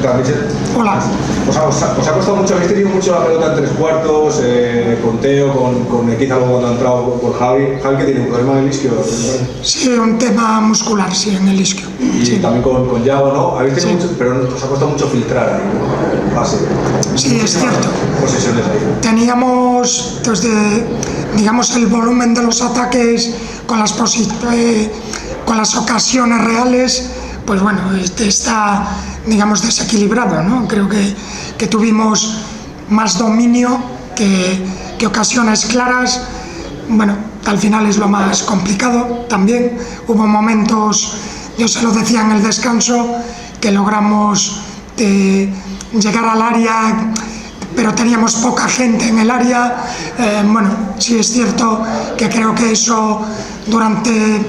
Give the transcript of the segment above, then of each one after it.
¿Qué tal, Michel? Hola. ¿Os ha costado mucho? ¿Habéis tenido mucho la pelota en tres cuartos, con Teo, con Equiza luego cuando ha entrado por Javi? Javi, que tiene un problema en el isquio. Sí, un tema muscular, sí, en el isquio. Y sí. también con Yago, ¿no? Habéis tenido mucho, pero os ha costado mucho filtrar ahí, ¿no? Pase. Sí, es cierto. Posesiones ahí. Teníamos, desde, digamos, el volumen de los ataques con las ocasiones reales, pues bueno, está, digamos, desequilibrado, ¿no? Creo que tuvimos más dominio que ocasiones claras. Bueno, al final es lo más complicado también. Hubo momentos, yo se lo decía en el descanso, que logramos llegar al área, pero teníamos poca gente en el área. Bueno, sí es cierto que creo que eso durante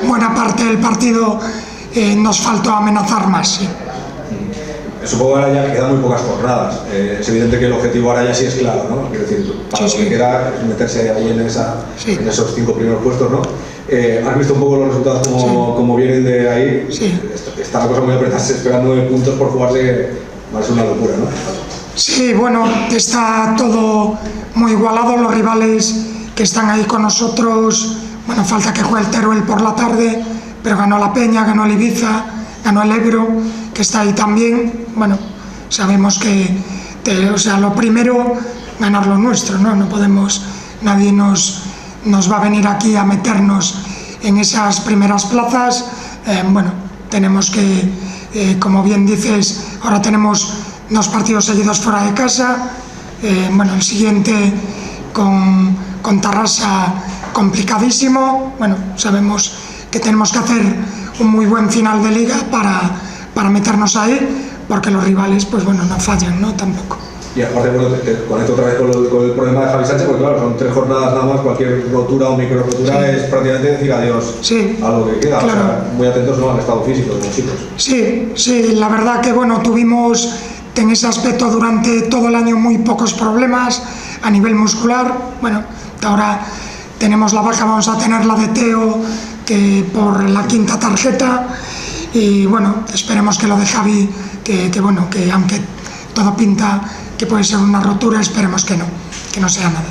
buena parte del partido nos faltó amenazar más, sí. Supongo que ahora ya quedan muy pocas jornadas. Es evidente que el objetivo ahora ya sí es claro, ¿no? Quiero decir, para lo que queda es meterse ahí en esos 5 primeros puestos, ¿no? ¿Has visto un poco los resultados como vienen de ahí? Sí. Está la cosa muy apretada, se esperan 9 puntos por jugarse, va a ser una locura, ¿no? Sí, bueno, está todo muy igualado. Los rivales que están ahí con nosotros, bueno, falta que juegue el Teruel por la tarde, pero ganó la Peña, ganó el Ibiza, ganó el Ebro, que está ahí también. Bueno, sabemos que o sea, lo primero, ganar lo nuestro, ¿no? No podemos, nadie nos va a venir aquí a meternos en esas primeras plazas. Bueno, tenemos que, como bien dices, ahora tenemos 2 partidos seguidos fuera de casa. Bueno, el siguiente con Tarrasa complicadísimo. Bueno, sabemos que tenemos que hacer un muy buen final de liga para meternos ahí, porque los rivales, pues bueno, no fallan, ¿no? Tampoco. Y aparte, bueno, te conecto otra vez con el problema de Javi Sánchez, porque claro, son 3 jornadas nada más, cualquier rotura o micro rotura es prácticamente decir adiós a lo que queda. Claro. O sea, muy atentos, ¿no?, al estado físico de los chicos. Sí, la verdad que bueno, tuvimos en ese aspecto durante todo el año muy pocos problemas a nivel muscular. Bueno, ahora tenemos la baja, vamos a tener la de Teo, que por la 5ª tarjeta, y bueno, esperemos que lo de Javi, que bueno, que aunque todo pinta que puede ser una rotura, esperemos que no sea nada.